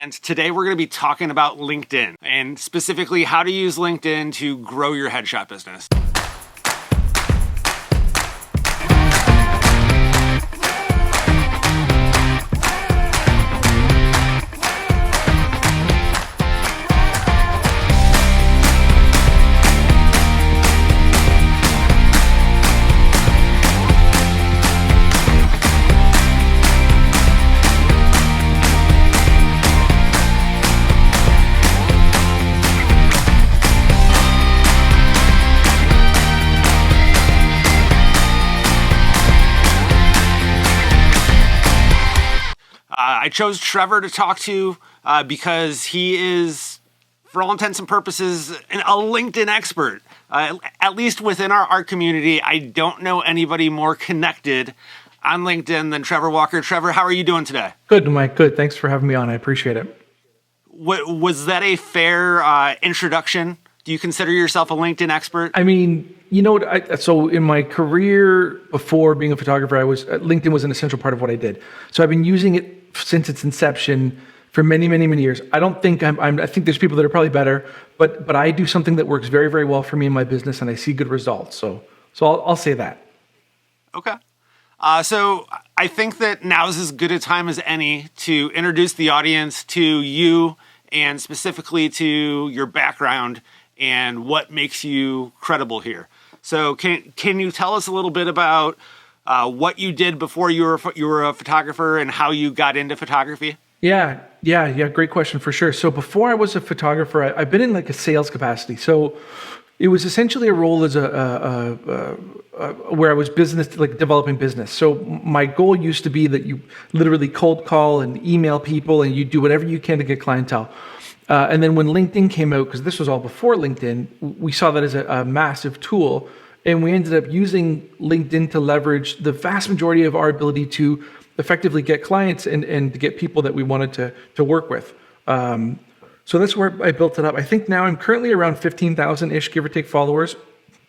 And today we're going to be talking about LinkedIn and specifically how to use LinkedIn to grow your headshot business. I chose Trevor to talk to because he is, for all intents and purposes, a LinkedIn expert. At least within our art community, I don't know anybody more connected on LinkedIn than Trevor Walker. Trevor, how are you doing today? Good, Mike. Good. Thanks for having me on. I appreciate it. Was that a fair introduction? Do you consider yourself a LinkedIn expert? I mean, you know what? So in my career before being a photographer, LinkedIn was an essential part of what I did. So I've been using it since its inception for many, many, many years. I don't think I think there's people that are probably better, but I do something that works very, very well for me in my business, and I see good results. So I'll say that. Okay. So I think that now's as good a time as any to introduce the audience to you and specifically to your background and what makes you credible here. So can you tell us a little bit about what you did before you were a photographer and how you got into photography? Yeah. Great question for sure. So before I was a photographer, I've been in like a sales capacity. So it was essentially a role as where I was developing business. So my goal used to be that you literally cold call and email people and you do whatever you can to get clientele. And then when LinkedIn came out, because this was all before LinkedIn, we saw that as a massive tool. And we ended up using LinkedIn to leverage the vast majority of our ability to effectively get clients and to get people that we wanted to work with. So that's where I built it up. I think now I'm currently around 15,000-ish, give or take, followers.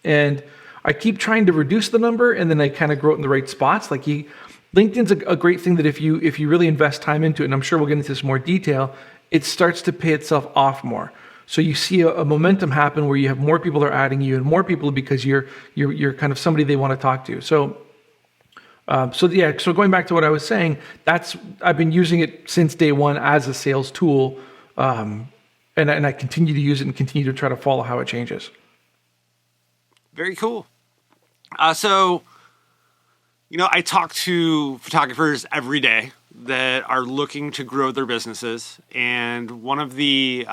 And I keep trying to reduce the number, and then I kind of grow it in the right spots. LinkedIn's a great thing that if you really invest time into it, and I'm sure we'll get into this in more detail, it starts to pay itself off more. So you see a momentum happen where you have more people are adding you and more people because you're kind of somebody they want to talk to. So going back to what I was saying, I've been using it since day one as a sales tool, and I continue to use it and continue to try to follow how it changes. Very cool. I talk to photographers every day that are looking to grow their businesses, and one of the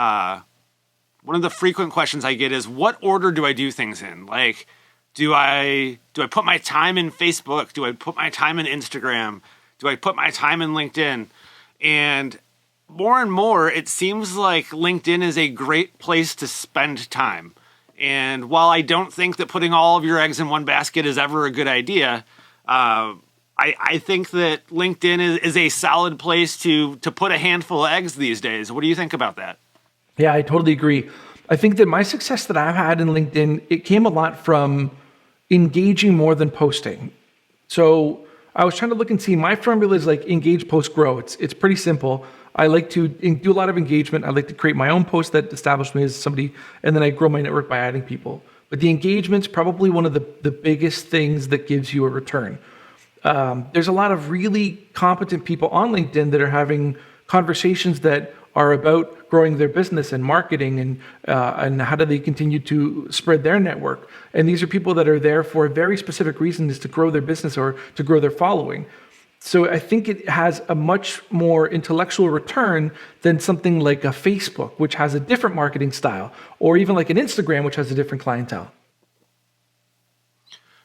frequent questions I get is, what order do I do things in? Like, do I put my time in Facebook? Do I put my time in Instagram? Do I put my time in LinkedIn? And more, it seems like LinkedIn is a great place to spend time. And while I don't think that putting all of your eggs in one basket is ever a good idea, I think that LinkedIn is a solid place to put a handful of eggs these days. What do you think about that? Yeah, I totally agree. I think that my success that I've had in LinkedIn, it came a lot from engaging more than posting. So I was trying to look and see, my formula is like engage, post, grow. It's pretty simple. I like to do a lot of engagement. I like to create my own post that establish me as somebody, and then I grow my network by adding people. But the engagement's probably one of the biggest things that gives you a return. There's a lot of really competent people on LinkedIn that are having conversations that are about growing their business and marketing and how do they continue to spread their network. And these are people that are there for a very specific reason, is to grow their business or to grow their following. So I think it has a much more intellectual return than something like a Facebook, which has a different marketing style, or even like an Instagram, which has a different clientele.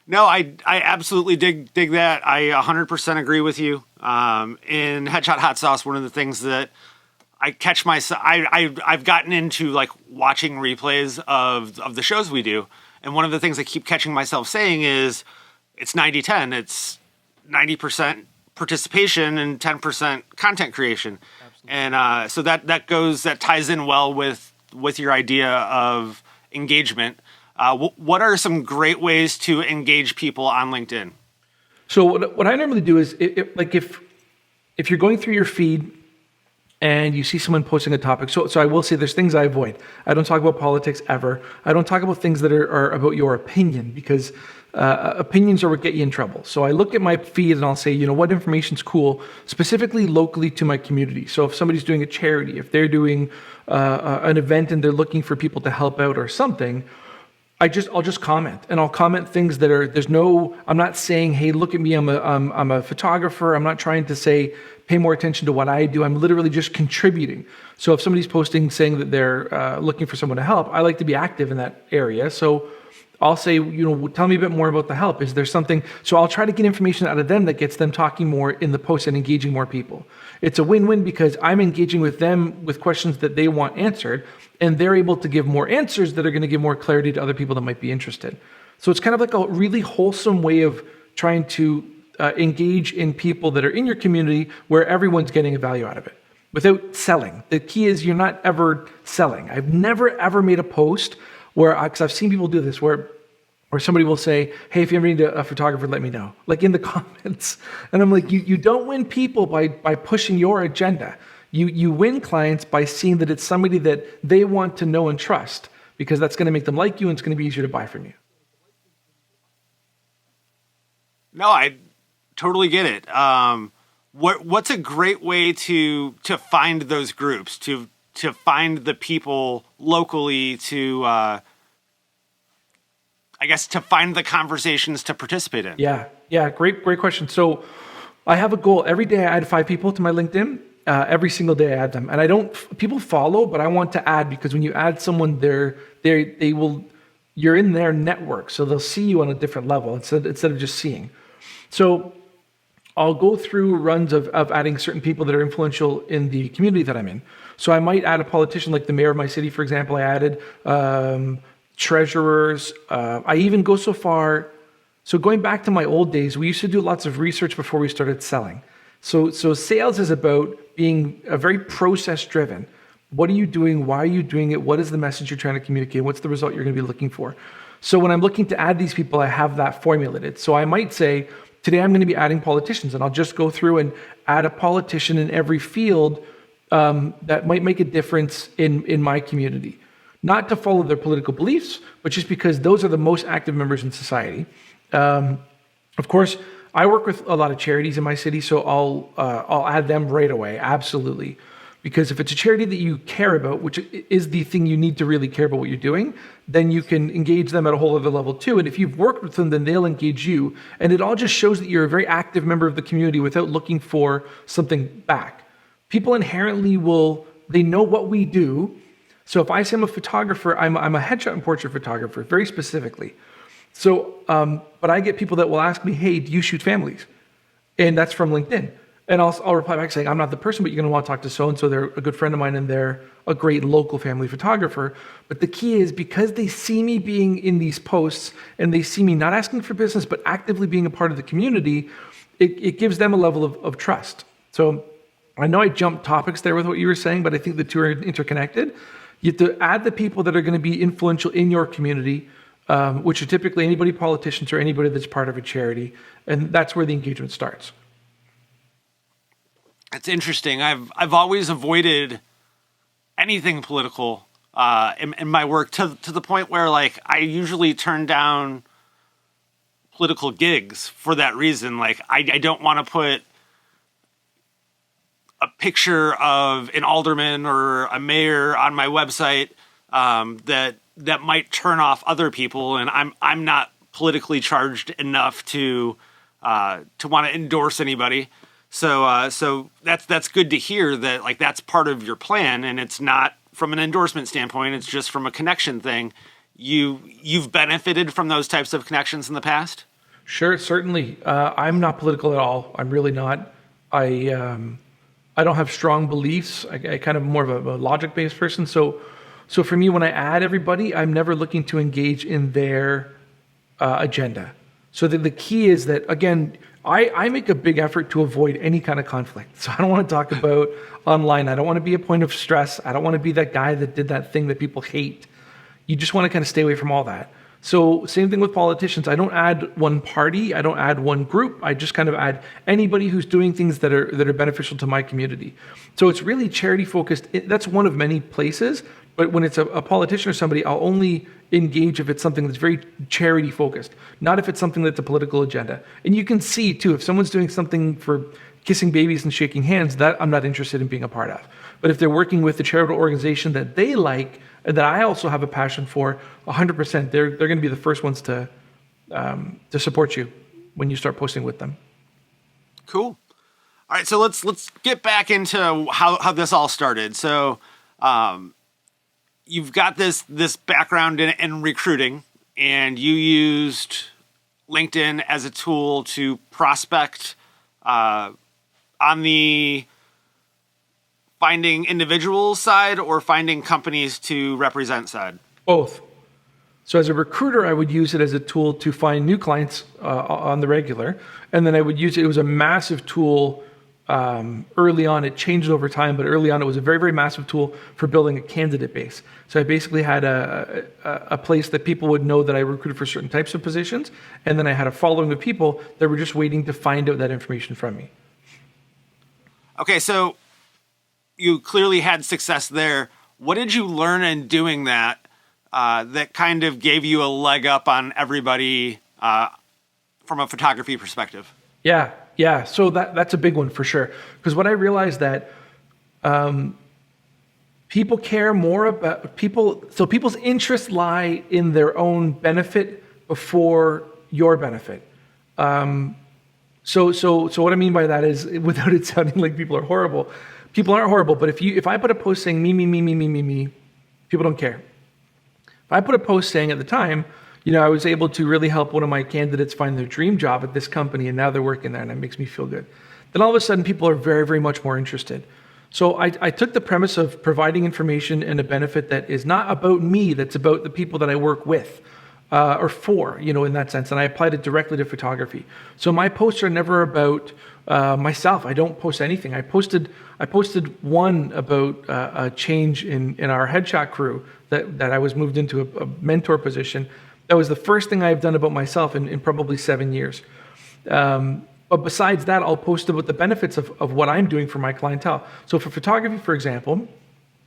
No, I absolutely dig that. I 100% agree with you. In Headshot Hot Sauce, one of the things that I catch myself, I've gotten into like watching replays of the shows we do. And one of the things I keep catching myself saying is it's 90-10. It's 90% participation and 10% content creation. Absolutely. And so that ties in well with your idea of engagement. What are some great ways to engage people on LinkedIn? So what I normally do is if you're going through your feed and you see someone posting a topic. So I will say there's things I avoid. I don't talk about politics ever. I don't talk about things that are about your opinion, because opinions are what get you in trouble. So I look at my feed and I'll say, what information's cool, specifically locally to my community. So if somebody's doing a charity, if they're doing an event and they're looking for people to help out or something, I'll just comment, and I'll comment things that I'm not saying, hey, look at me, I'm a photographer. I'm not trying to say, pay more attention to what I do. I'm literally just contributing. So if somebody's posting saying that they're looking for someone to help, I like to be active in that area. So I'll say, tell me a bit more about the help. Is there something? So I'll try to get information out of them that gets them talking more in the post and engaging more people. It's a win-win because I'm engaging with them with questions that they want answered, and they're able to give more answers that are going to give more clarity to other people that might be interested. So it's kind of like a really wholesome way of trying to engage in people that are in your community where everyone's getting a value out of it without selling. The key is you're not ever selling. I've never, ever made a post where, because I've seen people do this, where somebody will say, hey, if you ever need a photographer, let me know, like in the comments. And I'm like, you don't win people by pushing your agenda. You win clients by seeing that it's somebody that they want to know and trust, because that's going to make them like you and it's going to be easier to buy from you. No, I totally get it. What's a great way to find those groups, to find the people locally, to to find the conversations to participate in? Yeah, great question. So I have a goal. Every day I add 5 people to my LinkedIn. Every single day I add them, and people follow, but I want to add, because when you add someone, you're in their network, so they'll see you on a different level instead of just seeing. So I'll go through runs of adding certain people that are influential in the community that I'm in. So I might add a politician, like the mayor of my city, for example. I added treasurers. I even go so far. So going back to my old days, we used to do lots of research before we started selling. So sales is about being very process driven. What are you doing? Why are you doing it? What is the message you're trying to communicate? What's the result you're going to be looking for? So when I'm looking to add these people, I have that formulated. So I might say, today I'm going to be adding politicians, and I'll just go through and add a politician in every field that might make a difference in my community. Not to follow their political beliefs, but just because those are the most active members in society. Of course, I work with a lot of charities in my city, so I'll add them right away, absolutely. Because if it's a charity that you care about, which is the thing you need to really care about what you're doing, then you can engage them at a whole other level too. And if you've worked with them, then they'll engage you. And it all just shows that you're a very active member of the community without looking for something back. People inherently they know what we do. So if I say I'm a photographer, I'm a headshot and portrait photographer, very specifically. So, but I get people that will ask me, hey, do you shoot families? And that's from LinkedIn. And I'll reply back saying, I'm not the person, but you're going to want to talk to so-and-so. They're a good friend of mine, and they're a great local family photographer. But the key is, because they see me being in these posts, and they see me not asking for business, but actively being a part of the community, it gives them a level of trust. So I know I jumped topics there with what you were saying, but I think the two are interconnected. You have to add the people that are going to be influential in your community, which are typically anybody, politicians, or anybody that's part of a charity. And that's where the engagement starts. It's interesting. I've always avoided anything political in my work, to the point where, like, I usually turn down political gigs for that reason. Like, I don't want to put a picture of an alderman or a mayor on my website that might turn off other people, and I'm not politically charged enough to want to endorse anybody. So that's good to hear that, like, that's part of your plan, and it's not from an endorsement standpoint. It's just from a connection thing. You've benefited from those types of connections in the past? Sure, certainly. I'm not political at all. I'm really not. I don't have strong beliefs. I kind of more of a logic-based person. So for me, when I add everybody, I'm never looking to engage in their agenda. So the key is that, again, I make a big effort to avoid any kind of conflict. So I don't want to talk about online. I don't want to be a point of stress. I don't want to be that guy that did that thing that people hate. You just want to kind of stay away from all that. So same thing with politicians. I don't add one party. I don't add one group. I just kind of add anybody who's doing things that are beneficial to my community. So it's really charity focused. That's one of many places. But when it's a politician or somebody, I'll only engage if it's something that's very charity focused, not if it's something that's a political agenda. And you can see too, if someone's doing something for kissing babies and shaking hands, that I'm not interested in being a part of. But if they're working with a charitable organization that they like, and that I also have a passion for, 100%, they're going to be the first ones to support you when you start posting with them. Cool. All right, so let's get back into how this all started. So you've got this background in recruiting, and you used LinkedIn as a tool to prospect on the finding individuals side or finding companies to represent side? Both. So as a recruiter, I would use it as a tool to find new clients on the regular. And then I would use it. It was a massive tool early on. It changed over time, but early on it was a very, very massive tool for building a candidate base. So I basically had a place that people would know that I recruited for certain types of positions. And then I had a following of people that were just waiting to find out that information from me. Okay, so you clearly had success there. What did you learn in doing that that kind of gave you a leg up on everybody from a photography perspective? Yeah. So that's a big one for sure. Because what I realized that people care more about people. So people's interests lie in their own benefit before your benefit. So what I mean by that is, without it sounding like people are horrible, people aren't horrible. But if I put a post saying me, people don't care. If I put a post saying at the time, I was able to really help one of my candidates find their dream job at this company, and now they're working there, and it makes me feel good. Then all of a sudden, people are very, very much more interested. So I took the premise of providing information and a benefit that is not about me, that's about the people that I work with. Or for, in that sense, and I applied it directly to photography. So my posts are never about myself. I don't post anything. I posted one about a change in our headshot crew that I was moved into a mentor position. That was the first thing I've done about myself in probably 7 years. But besides that, I'll post about the benefits of what I'm doing for my clientele. So for photography, for example,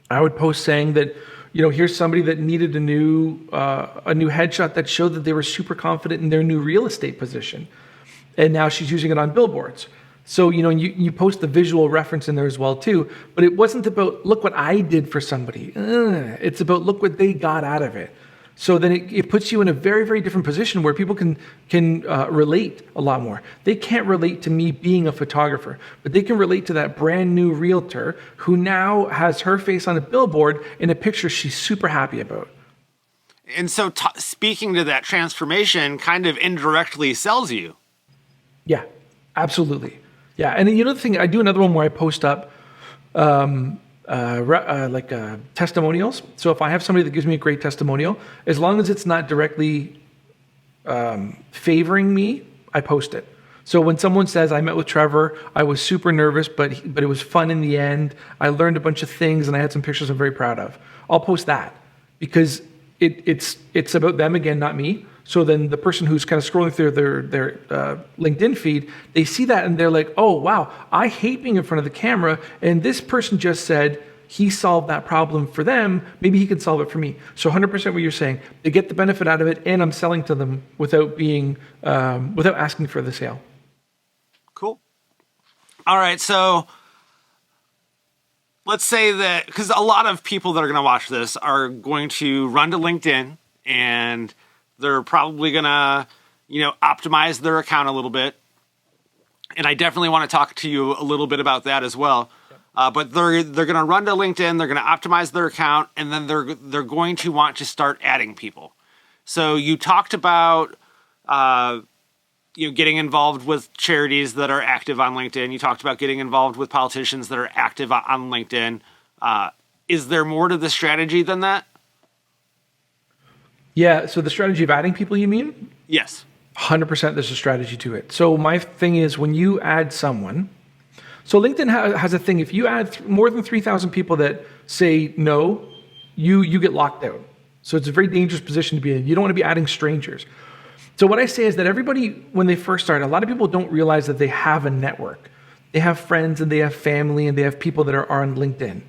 I would post saying that, here's somebody that needed a new headshot that showed that they were super confident in their new real estate position. And now she's using it on billboards. So, you post the visual reference in there as well too, but it wasn't about, look what I did for somebody. It's about, look what they got out of it. So then it puts you in a very, very different position where people can relate a lot more. They can't relate to me being a photographer, but they can relate to that brand new realtor who now has her face on a billboard in a picture she's super happy about. And so speaking to that transformation kind of indirectly sells you. Yeah, absolutely. Yeah, and the thing, I do another one where I post up testimonials. So if I have somebody that gives me a great testimonial, as long as it's not directly favoring me, I post it. So when someone says, I met with Trevor, I was super nervous, but it was fun in the end. I learned a bunch of things and I had some pictures I'm very proud of. I'll post that because it's about them again, not me. So then the person who's kind of scrolling through their LinkedIn feed, they see that and they're like, oh, wow, I hate being in front of the camera. And this person just said he solved that problem for them. Maybe he can solve it for me. So 100% what you're saying, they get the benefit out of it and I'm selling to them without asking for the sale. Cool. All right. So let's say that, because a lot of people that are going to watch this are going to run to LinkedIn and they're probably going to, optimize their account a little bit. And I definitely want to talk to you a little bit about that as well. Yep. But they're going to run to LinkedIn, they're going to optimize their account, and then they're going to want to start adding people. So you talked about, getting involved with charities that are active on LinkedIn. You talked about getting involved with politicians that are active on LinkedIn. Is there more to the strategy than that? Yeah, so the strategy of adding people, you mean? Yes. 100% there's a strategy to it. So my thing is when you add someone, so LinkedIn has a thing, if you add more than 3,000 people that say no, you get locked out. So it's a very dangerous position to be in. You don't want to be adding strangers. So what I say is that everybody, when they first start, a lot of people don't realize that they have a network. They have friends and they have family and they have people that are on LinkedIn.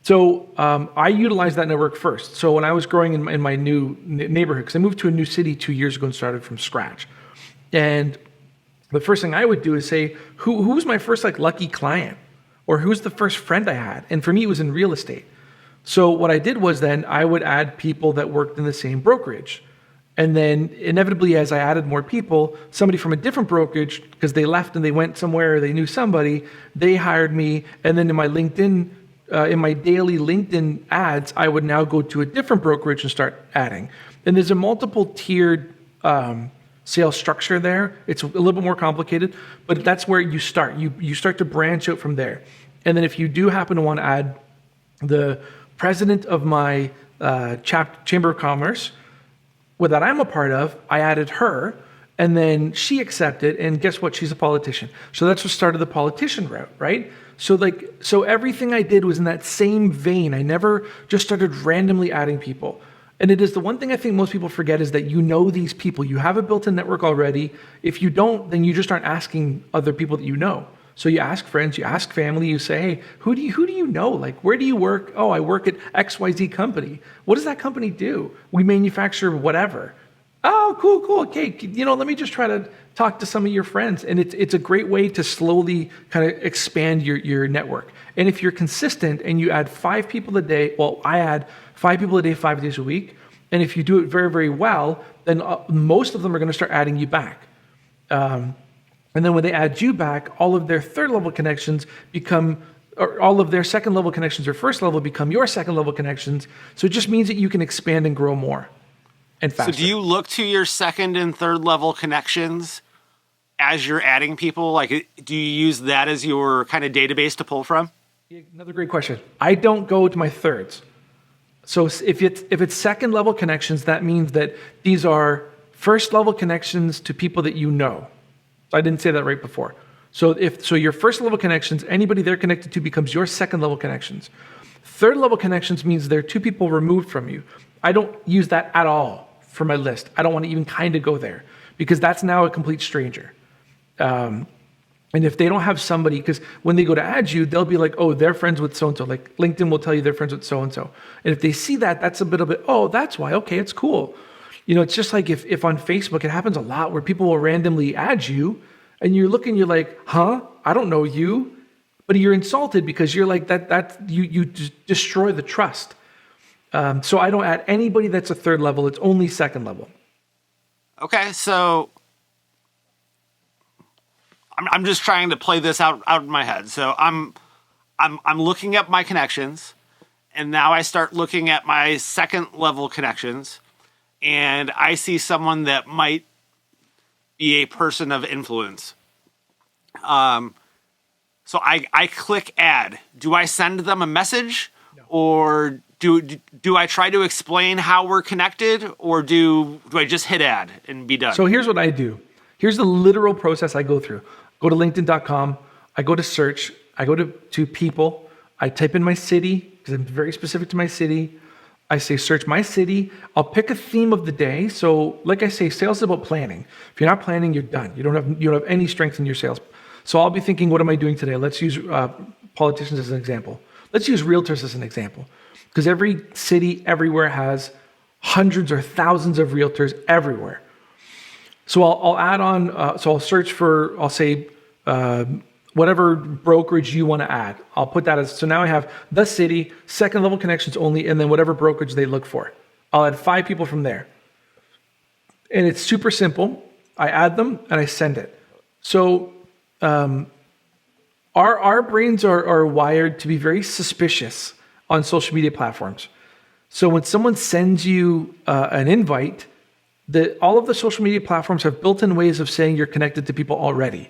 So I utilized that network first. So when I was growing in my new neighborhood, because I moved to a new city 2 years ago and started from scratch. And the first thing I would do is say, who's my first like lucky client? Or who's the first friend I had? And for me, it was in real estate. So what I did was then I would add people that worked in the same brokerage. And then inevitably, as I added more people, somebody from a different brokerage, because they left and they went somewhere, or they knew somebody, they hired me. And then in my LinkedIn, in my daily LinkedIn ads, I would now go to a different brokerage and start adding. And there's a multiple tiered sales structure there. It's a little bit more complicated, but that's where you start. You start to branch out from there. And then if you do happen to want to add the president of my Chamber of Commerce, that I'm a part of, I added her, and then she accepted, and guess what? She's a politician. So that's what started the politician route, right? So everything I did was in that same vein. I never just started randomly adding people. And it is the one thing I think most people forget is that you know these people. You have a built-in network already. If you don't, then you just aren't asking other people that you know. So you ask friends, you ask family, you say, hey, who do you know? Like, where do you work? Oh, I work at XYZ company. What does that company do? We manufacture whatever. Oh, cool. Okay, let me just try to talk to some of your friends. And it's a great way to slowly kind of expand your network. And if you're consistent and you add 5 people a day, well, I add 5 people a day, 5 days a week. And if you do it very, very well, then most of them are going to start adding you back. And then when they add you back, all of their third level connections become, or all of their second level connections or first level become your second level connections. So it just means that you can expand and grow more and faster. So do you look to your second and third level connections as you're adding people? Like, do you use that as your kind of database to pull from? Yeah, another great question. I don't go to my thirds. So if it's second level connections, that means that these are first level connections to people that you know. I didn't say that right before. So your first level connections, anybody they're connected to becomes your second level connections. Third level connections means they're 2 people removed from you. I don't use that at all for my list. I don't want to even kind of go there because that's now a complete stranger. And if they don't have somebody, because when they go to add you, they'll be like, oh, they're friends with so-and-so. Like LinkedIn will tell you they're friends with so-and-so. And if they see that, that's a bit of it, oh, that's why, okay, it's cool. It's just like if on Facebook, it happens a lot where people will randomly add you and you're looking, you're like, huh? I don't know you. But you're insulted because you're like, you destroy the trust. So I don't add anybody that's a third level. It's only second level. Okay, so I'm just trying to play this out in my head. So I'm looking at my connections, and now I start looking at my second level connections. And I see someone that might be a person of influence. So I click add. Do I send them a message? No. Or do I try to explain how we're connected? Or do I just hit add and be done? So here's what I do. Here's the literal process I go through. Go to LinkedIn.com. I go to search. I go to people. I type in my city because I'm very specific to my city. I say search my city. I'll pick a theme of the day. So like I say, sales is about planning. If you're not planning, you're done. You don't have any strength in your sales. So I'll be thinking, what am I doing today? Let's use politicians as an example. Let's use realtors as an example. Because every city everywhere has hundreds or thousands of realtors everywhere. So I'll add on, so I'll search for, I'll say, whatever brokerage you want to add. I'll put that as, so now I have the city, second level connections only, and then whatever brokerage they look for. I'll add 5 people from there. And it's super simple. I add them and I send it. So our brains are wired to be very suspicious on social media platforms. So when someone sends you an invite, all of the social media platforms have built-in ways of saying you're connected to people already.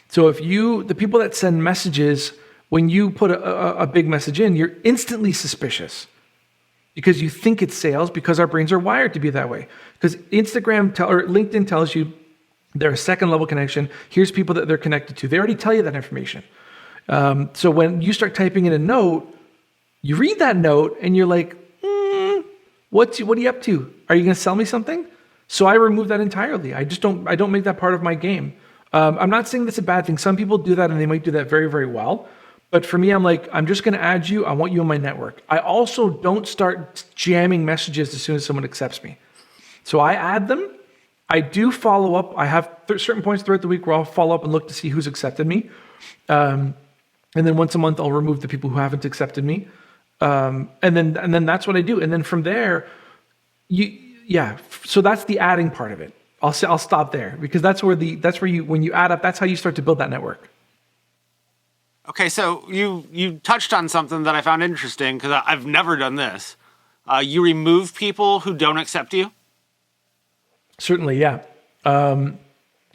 So if the people that send messages, when you put a big message in, you're instantly suspicious because you think it's sales because our brains are wired to be that way. Because Instagram or LinkedIn tells you they're a second level connection. Here's people that they're connected to. They already tell you that information. So when you start typing in a note, you read that note and you're like, What are you up to? Are you going to sell me something? So I remove that entirely. I don't make that part of my game. I'm not saying that's a bad thing. Some people do that and they might do that very, very well. But for me, I'm like, I'm just going to add you. I want you on my network. I also don't start jamming messages as soon as someone accepts me. So I add them. I do follow up. I have certain points throughout the week where I'll follow up and look to see who's accepted me. And then once a month, I'll remove the people who haven't accepted me. And then that's what I do. And then from there, so that's the adding part of it. I'll stop there because that's where when you add up, that's how you start to build that network. Okay, so you touched on something that I found interesting because I've never done this. You remove people who don't accept you? Certainly, yeah. I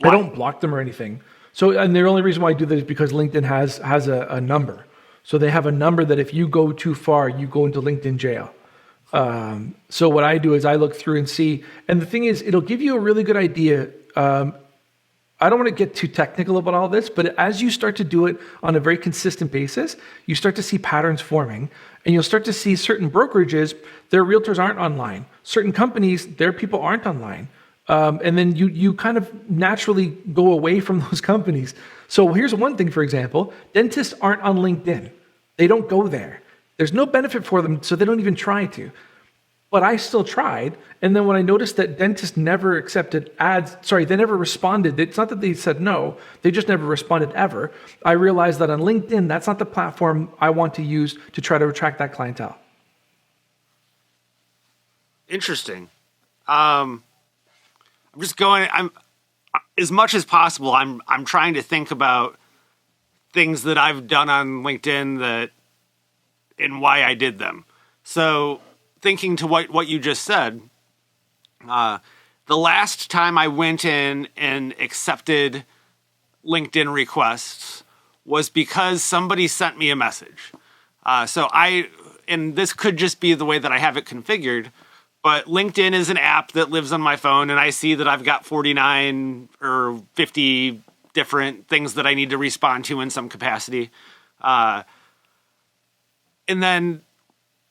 don't block them or anything. So, and the only reason why I do that is because LinkedIn has a number. So they have a number that if you go too far, you go into LinkedIn jail. So what I do is I look through and see, and the thing is, it'll give you a really good idea. I don't want to get too technical about all this, but as you start to do it on a very consistent basis, you start to see patterns forming, and you'll start to see certain brokerages, their realtors aren't online. Certain companies, their people aren't online. And then you kind of naturally go away from those companies. So here's one thing, for example, dentists aren't on LinkedIn. They don't go there. There's no benefit for them, so they don't even try to. But I still tried. And then when I noticed that dentists never accepted ads, they never responded. It's not that they said no, they just never responded ever. I realized that on LinkedIn, that's not the platform I want to use to try to attract that clientele. Interesting. I'm just going, as much as possible, I'm trying to think about things that I've done on LinkedIn and why I did them. So thinking to what you just said, the last time I went in and accepted LinkedIn requests was because somebody sent me a message. And this could just be the way that I have it configured, but LinkedIn is an app that lives on my phone, and I see that I've got 49 or 50 different things that I need to respond to in some capacity. And then,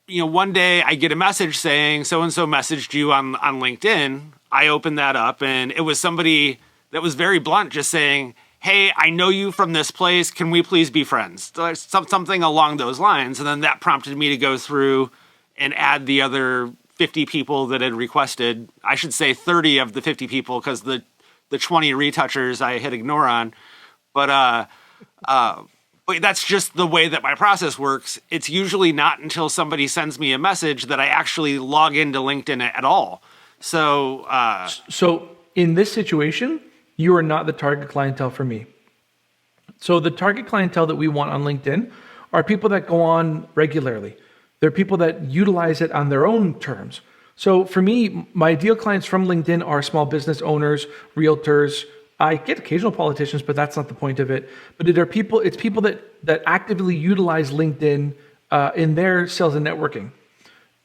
one day I get a message saying so-and-so messaged you on LinkedIn. I opened that up, and it was somebody that was very blunt, just saying, hey, I know you from this place. Can we please be friends? Something along those lines. And then that prompted me to go through and add the other 50 people that had requested. I should say 30 of the 50 people because the 20 retouchers I hit ignore on. But that's just the way that my process works. It's usually not until somebody sends me a message that I actually log into LinkedIn at all. So in this situation, you are not the target clientele for me. So the target clientele that we want on LinkedIn are people that go on regularly. They're people that utilize it on their own terms. So for me, my ideal clients from LinkedIn are small business owners, realtors. I get occasional politicians, but that's not the point of it. But it's people that actively utilize LinkedIn in their sales and networking.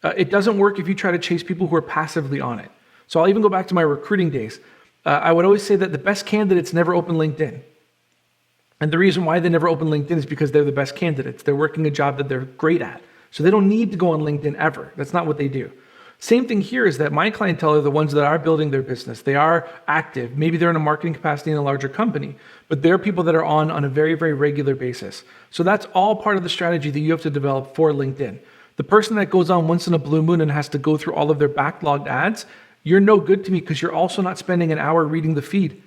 It doesn't work if you try to chase people who are passively on it. So I'll even go back to my recruiting days. I would always say that the best candidates never open LinkedIn. And the reason why they never open LinkedIn is because they're the best candidates. They're working a job that they're great at. So they don't need to go on LinkedIn ever. That's not what they do. Same thing here is that my clientele are the ones that are building their business. They are active. Maybe they're in a marketing capacity in a larger company, but they're people that are on a very, very regular basis. So that's all part of the strategy that you have to develop for LinkedIn. The person that goes on once in a blue moon and has to go through all of their backlogged ads, you're no good to me because you're also not spending an hour reading the feed.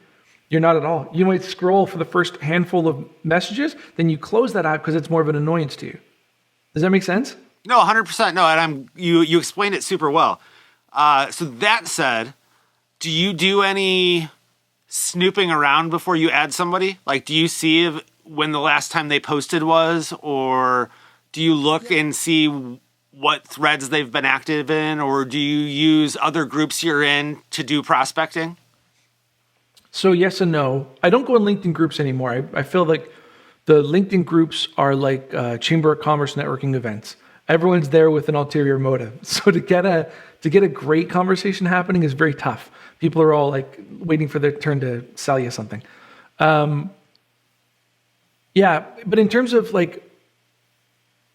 You're not at all. You might scroll for the first handful of messages, then you close that out because it's more of an annoyance to you. Does that make sense? No, 100%. No, and you explained it super well. So that said, do you do any snooping around before you add somebody? Like, do you see when the last time they posted was, or do you look and see what threads they've been active in, or do you use other groups you're in to do prospecting? So yes and no. I don't go in LinkedIn groups anymore. I feel like the LinkedIn groups are like Chamber of Commerce networking events. Everyone's there with an ulterior motive. So to get a great conversation happening is very tough. People are all like waiting for their turn to sell you something. Yeah, but in terms of like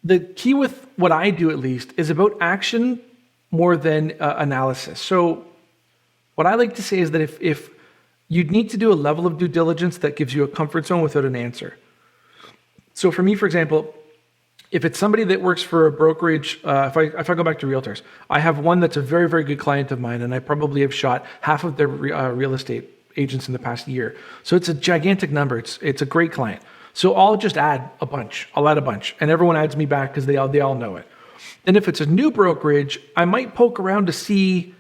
the key with what I do at least is about action more than analysis. So what I like to say is that if you'd need to do a level of due diligence that gives you a comfort zone without an answer. So for me, for example, if it's somebody that works for a brokerage, if I go back to realtors, I have one that's a very, very good client of mine, and I probably have shot half of their real estate agents in the past year. So it's a gigantic number. It's a great client. So I'll just add a bunch. I'll add a bunch, and everyone adds me back because they all know it. And if it's a new brokerage, I might poke around to see,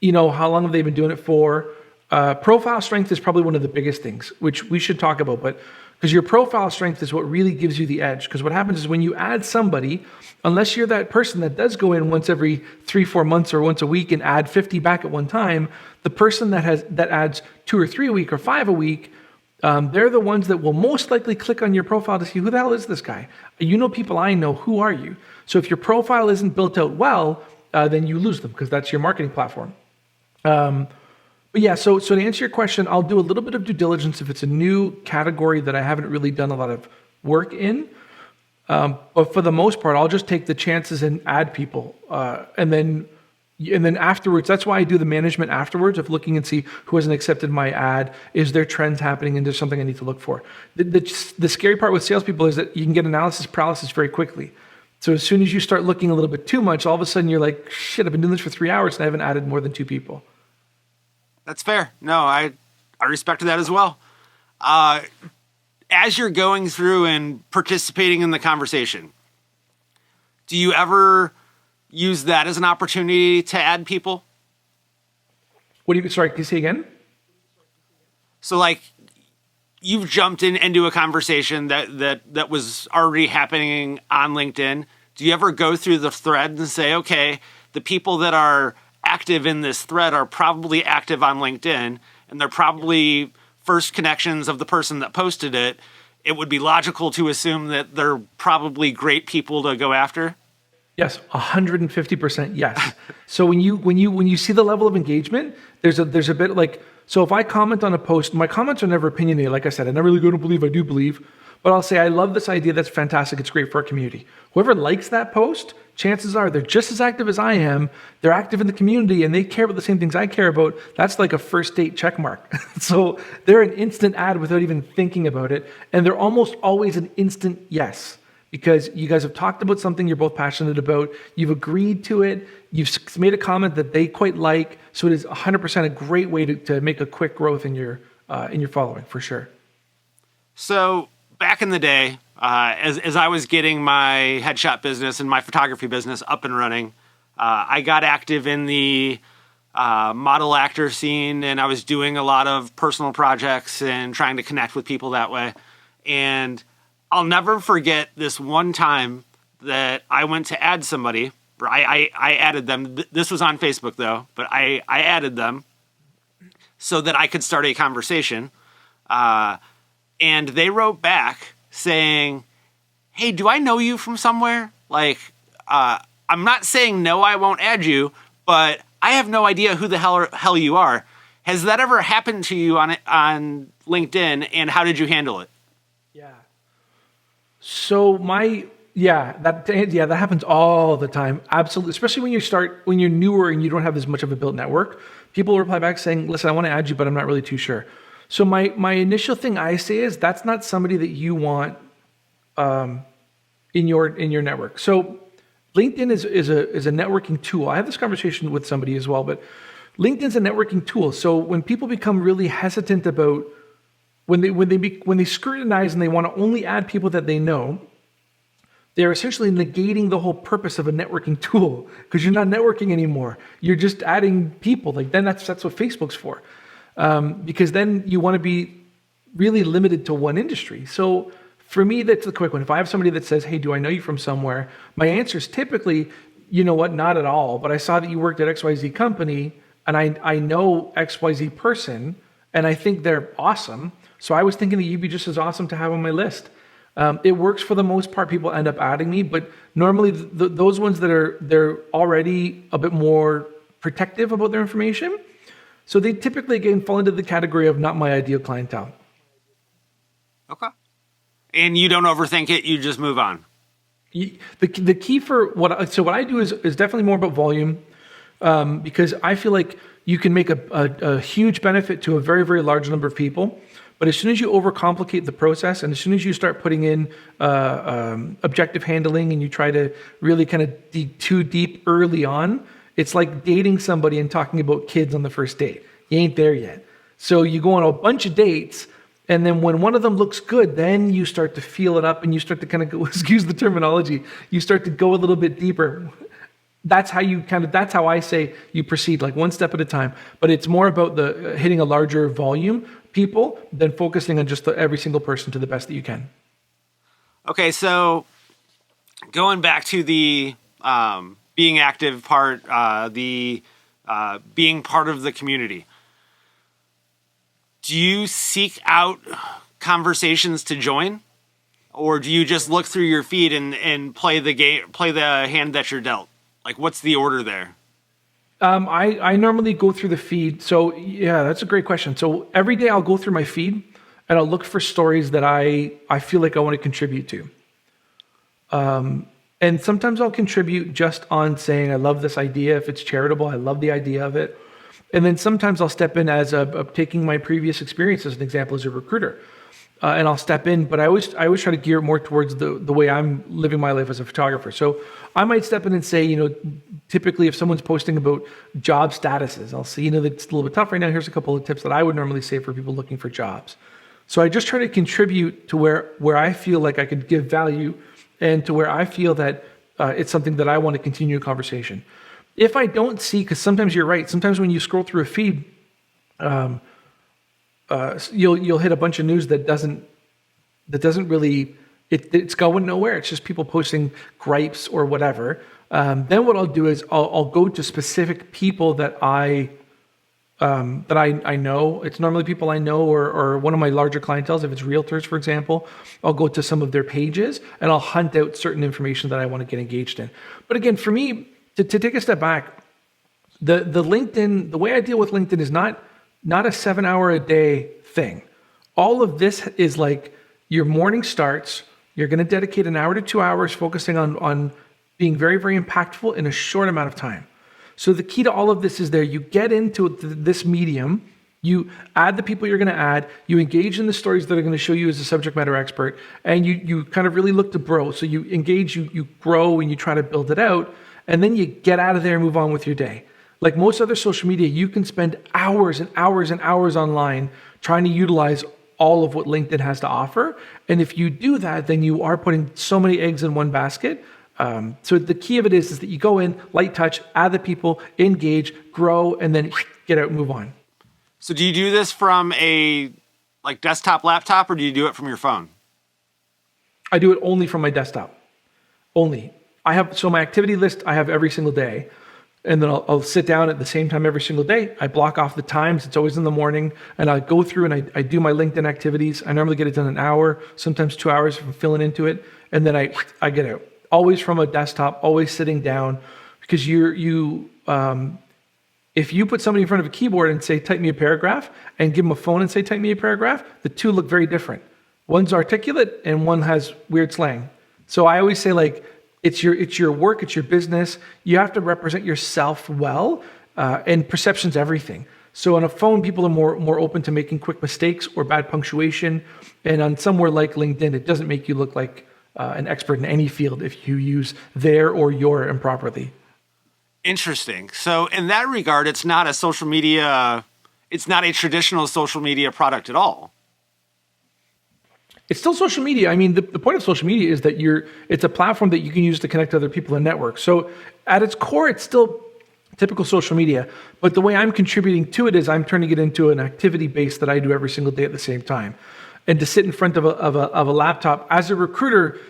how long have they been doing it for. Profile strength is probably one of the biggest things, which we should talk about, but because your profile strength is what really gives you the edge. Because what happens is when you add somebody, unless you're that person that does go in once every 3-4 months or once a week and add 50 back at one time, the person that adds 2 or 3 a week or 5 a week, they're the ones that will most likely click on your profile to see who the hell is this guy. People I know, who are you? So if your profile isn't built out well, then you lose them because that's your marketing platform. But yeah, so to answer your question, I'll do a little bit of due diligence if it's a new category that I haven't really done a lot of work in. But for the most part, I'll just take the chances and add people. And then afterwards, that's why I do the management afterwards of looking and see who hasn't accepted my ad. Is there trends happening and there's something I need to look for? The scary part with salespeople is that you can get analysis paralysis very quickly. So as soon as you start looking a little bit too much, all of a sudden you're like, shit, I've been doing this for 3 hours and I haven't added more than 2 people. That's fair. No, I respect that as well. As you're going through and participating in the conversation, do you ever use that as an opportunity to add people? Sorry, can you say again? So like you've jumped into a conversation that was already happening on LinkedIn. Do you ever go through the thread and say, okay, the people that are active in this thread are probably active on LinkedIn, and they're probably first connections of the person that posted it. It would be logical to assume that they're probably great people to go after. Yes, 150% yes. So when you see the level of engagement, there's a bit like, so if I comment on a post, my comments are never opinionated. Like I said, I never really go to believe, I do believe, but I'll say, I love this idea. That's fantastic. It's great for our community. Whoever likes that post, chances are they're just as active as I am. They're active in the community and they care about the same things I care about. That's like a first date check mark. So they're an instant ad without even thinking about it. And they're almost always an instant yes, because you guys have talked about something you're both passionate about. You've agreed to it. You've made a comment that they quite like. So it is 100% a great way to make a quick growth in your following, for sure. So back in the day, as I was getting my headshot business and my photography business up and running, I got active in the model actor scene, and I was doing a lot of personal projects and trying to connect with people that way. And I'll never forget this one time that I went to add somebody. I added them. This was on Facebook though, but I added them so that I could start a conversation. And they wrote back saying, hey, do I know you from somewhere? Like, I'm not saying no, I won't add you, but I have no idea who the hell you are. Has that ever happened to you on LinkedIn, and how did you handle it? Yeah. So that happens all the time. Absolutely. Especially when you're newer and you don't have as much of a built network, people will reply back saying, listen, I want to add you, but I'm not really too sure. So my initial thing I say is that's not somebody that you want in your network. So LinkedIn is a networking tool. I have this conversation with somebody as well, but LinkedIn's a networking tool. So when people become really hesitant about when they scrutinize and they want to only add people that they know, they're essentially negating the whole purpose of a networking tool, because you're not networking anymore. You're just adding people. Like then that's what Facebook's for. Because then you want to be really limited to one industry. So for me, that's the quick one. If I have somebody that says, hey, do I know you from somewhere? My answer is typically, you know what, not at all. But I saw that you worked at XYZ company and I know XYZ person and I think they're awesome. So I was thinking that you'd be just as awesome to have on my list. It works for the most part. People end up adding me, but normally those ones they're already a bit more protective about their information. So they typically, again, fall into the category of not my ideal clientele. Okay. And you don't overthink it, you just move on. The key for what I do is definitely more about volume. because I feel like you can make a huge benefit to a very, very large number of people. But as soon as you overcomplicate the process, and as soon as you start putting in objective handling, and you try to really kind of dig too deep early on, it's like dating somebody and talking about kids on the first date. You ain't there yet. So you go on a bunch of dates, and then when one of them looks good, then you start to feel it up, and you start to kind of go, excuse the terminology, you start to go a little bit deeper. That's how I say you proceed, like one step at a time. But it's more about the hitting a larger volume people than focusing on just every single person to the best that you can. Okay, so going back to the being active part, the being part of the community. Do you seek out conversations to join, or do you just look through your feed and play the game, play the hand that you're dealt? Like, what's the order there? I normally go through the feed. So yeah, that's a great question. So every day I'll go through my feed and I'll look for stories that I feel like I want to contribute to. And sometimes I'll contribute just on saying, I love this idea. If it's charitable, I love the idea of it. And then sometimes I'll step in as taking my previous experience as an example as a recruiter. And I'll step in, but I always try to gear it more towards the way I'm living my life as a photographer. So I might step in and say, typically if someone's posting about job statuses, I'll say, that it's a little bit tough right now. Here's a couple of tips that I would normally say for people looking for jobs. So I just try to contribute to where I feel like I could give value, and to where I feel that it's something that I want to continue a conversation. If I don't see, because sometimes you're right, sometimes when you scroll through a feed, you'll hit a bunch of news that doesn't really, it's going nowhere. It's just people posting gripes or whatever. Then what I'll do is I'll go to specific people that I know. It's normally people I know, or one of my larger clienteles. If it's realtors, for example, I'll go to some of their pages and I'll hunt out certain information that I want to get engaged in. But again, for me, to take a step back, the LinkedIn, the way I deal with LinkedIn is not a 7-hour a day thing. All of this is like your morning starts. You're going to dedicate an hour to 2 hours focusing on being very, very impactful in a short amount of time. So the key to all of this is there. You get into this medium, you add the people you're going to add, you engage in the stories that are going to show you as a subject matter expert, and you kind of really look to grow. So you engage, you grow, and you try to build it out, and then you get out of there and move on with your day. Like most other social media, you can spend hours and hours and hours online trying to utilize all of what LinkedIn has to offer. And if you do that, then you are putting so many eggs in one basket. So the key of it is that you go in, light touch, add the people, engage, grow, and then get out and move on. So do you do this from a desktop, laptop, or do you do it from your phone? I do it only from my desktop. Only. My activity list I have every single day. And then I'll sit down at the same time every single day. I block off the times. It's always in the morning. And I go through and I do my LinkedIn activities. I normally get it done in an hour, sometimes 2 hours if I'm filling into it. And then I get out. Always from a desktop, always sitting down. Because if you put somebody in front of a keyboard and say, type me a paragraph, and give them a phone and say, type me a paragraph, the two look very different. One's articulate and one has weird slang. So I always say, it's your work, it's your business. You have to represent yourself well, and perception's everything. So on a phone, people are more open to making quick mistakes or bad punctuation. And on somewhere like LinkedIn, it doesn't make you look like an expert in any field if you use their or your improperly. Interesting. So in that regard, it's not a traditional social media product at all. It's still social media. I mean, the point of social media is that it's a platform that you can use to connect to other people and network. So at its core, it's still typical social media. But the way I'm contributing to it is I'm turning it into an activity base that I do every single day at the same time. And to sit in front of a laptop as a recruiter,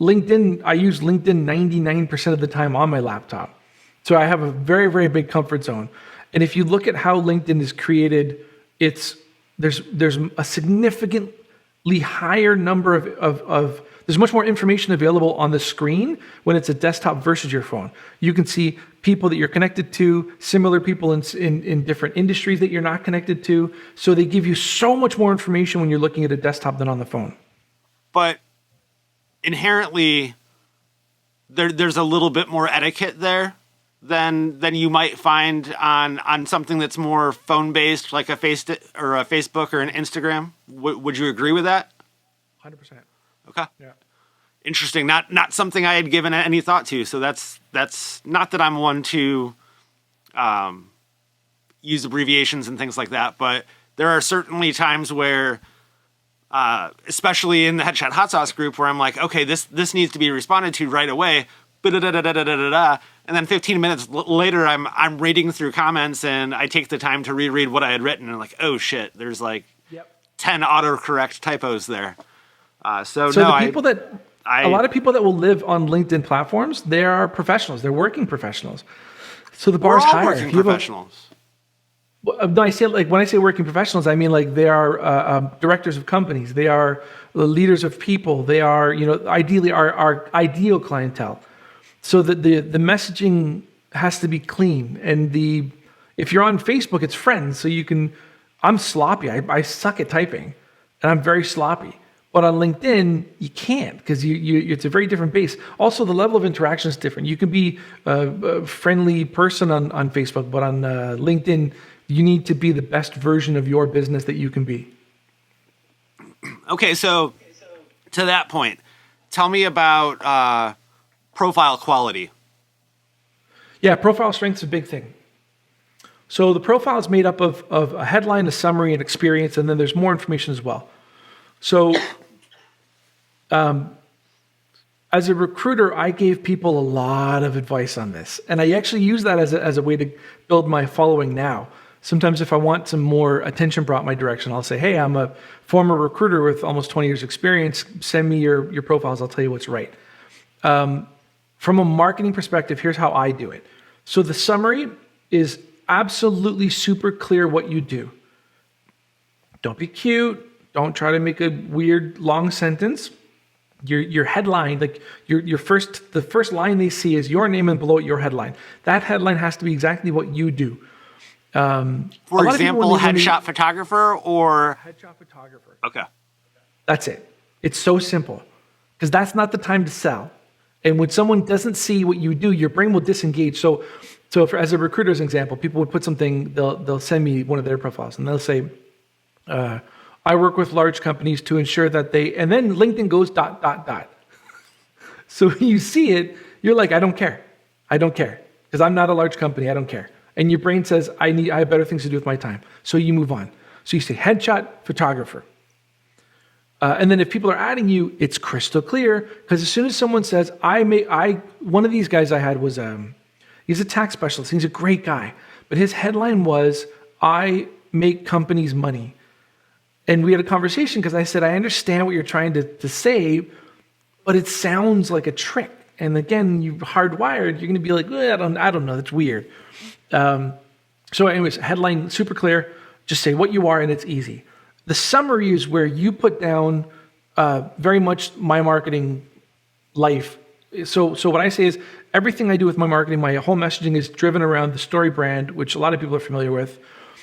LinkedIn, I use LinkedIn 99% of the time on my laptop. So I have a very, very big comfort zone. And if you look at how LinkedIn is created, there's a significant higher number of there's much more information available on the screen when it's a desktop versus your phone. You can see people that you're connected to, similar people in different industries that you're not connected to. So they give you so much more information when you're looking at a desktop than on the phone. But inherently, there's a little bit more etiquette there than you might find on something that's more phone based, like a Facebook or an Instagram. Would you agree with that? 100%. Okay. Yeah. Interesting. Not something I had given any thought to. So that's not that I'm one to use abbreviations and things like that, but there are certainly times where, especially in the Headshot Hot Sauce group, where I'm like, okay, this needs to be responded to right away. And then 15 minutes later, I'm reading through comments and I take the time to reread what I had written and I'm like, oh shit, there's like 10 autocorrect typos there. So no, the people a lot of people that will live on LinkedIn platforms, they are professionals. They're working professionals. So the bar's higher. Working professionals. No, I say like when I say working professionals, I mean like they are directors of companies. They are the leaders of people. They are, ideally our ideal clientele. So that the messaging has to be clean. And if you're on Facebook, it's friends. So I'm sloppy. I suck at typing and I'm very sloppy. But on LinkedIn, you can't because it's a very different base. Also, the level of interaction is different. You can be a friendly person on Facebook, but on LinkedIn, you need to be the best version of your business that you can be. Okay, so to that point, tell me about profile quality. Yeah, profile strength is a big thing. So the profile is made up of a headline, a summary, an experience, and then there's more information as well. So as a recruiter, I gave people a lot of advice on this. And I actually use that as a way to build my following now. Sometimes if I want some more attention brought my direction, I'll say, hey, I'm a former recruiter with almost 20 years experience. Send me your profiles. I'll tell you what's right. From a marketing perspective, here's how I do it. So the summary is absolutely super clear what you do. Don't be cute. Don't try to make a weird long sentence. Your headline, like the first line they see is your name and below it your headline. That headline has to be exactly what you do. For example, headshot photographer or headshot photographer. Okay. That's it. It's so simple because that's not the time to sell. And when someone doesn't see what you do, your brain will disengage. So as a recruiter, as an example, people would put something, they'll send me one of their profiles and they'll say, I work with large companies to ensure that and then LinkedIn goes ... So when you see it, you're like, I don't care because I'm not a large company. I don't care. And your brain says, I have better things to do with my time. So you move on. So you say headshot photographer. And then if people are adding you, it's crystal clear because as soon as someone says, one of these guys I had was, he's a tax specialist. He's a great guy. But his headline was, I make companies money. And we had a conversation because I said, I understand what you're trying to say, but it sounds like a trick. And again, you're hardwired. You're going to be like, I don't know. That's weird. So anyways, headline, super clear. Just say what you are and it's easy. The summary is where you put down very much my marketing life. So what I say is everything I do with my marketing, my whole messaging is driven around the story brand, which a lot of people are familiar with.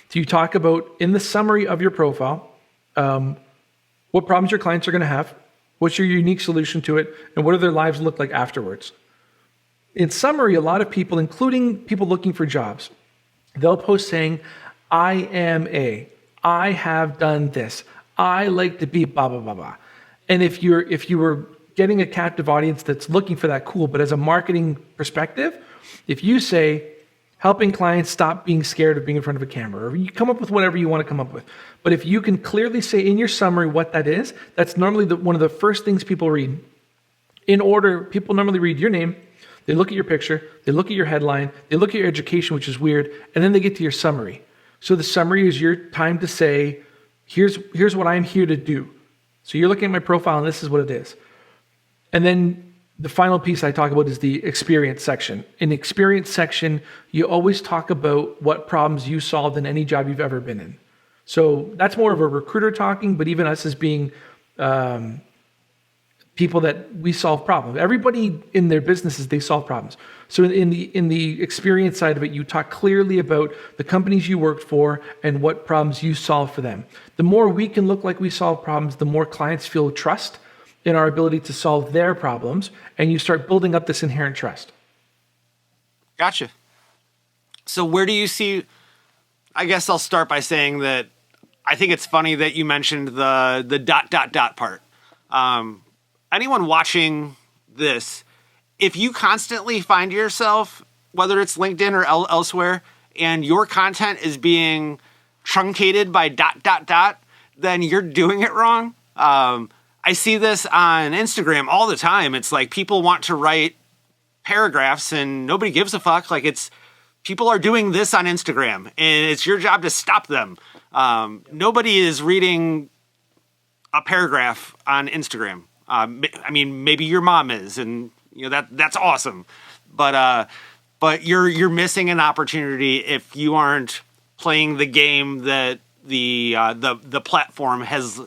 So you talk about in the summary of your profile, what problems your clients are going to have, what's your unique solution to it, and what do their lives look like afterwards. In summary, a lot of people, including people looking for jobs, they'll post saying, I have done this, I like to be blah, blah, blah, blah. And if you were getting a captive audience that's looking for that, cool. But as a marketing perspective, if you say, helping clients stop being scared of being in front of a camera, or you come up with whatever you want to come up with. But if you can clearly say in your summary what that is, that's normally one of the first things people read. In order, people normally read your name, they look at your picture, they look at your headline, they look at your education, which is weird, and then they get to your summary. So the summary is your time to say, here's what I'm here to do. So you're looking at my profile and this is what it is. And then the final piece I talk about is the experience section. In the experience section, you always talk about what problems you solved in any job you've ever been in. So that's more of a recruiter talking, but even us as being people that we solve problems. Everybody in their businesses, they solve problems. So in the experience side of it, you talk clearly about the companies you worked for and what problems you solve for them. The more we can look like we solve problems, the more clients feel trust in our ability to solve their problems, and you start building up this inherent trust. Gotcha. So where do you see, I guess I'll start by saying that I think it's funny that you mentioned the dot part. Anyone watching this, if you constantly find yourself, whether it's LinkedIn or elsewhere, and your content is being truncated by dot, then you're doing it wrong. I see this on Instagram all the time. It's like people want to write paragraphs and nobody gives a fuck. Like people are doing this on Instagram and it's your job to stop them. Nobody is reading a paragraph on Instagram. I mean, maybe your mom is, and that's awesome. But you're missing an opportunity if you aren't playing the game that the platform has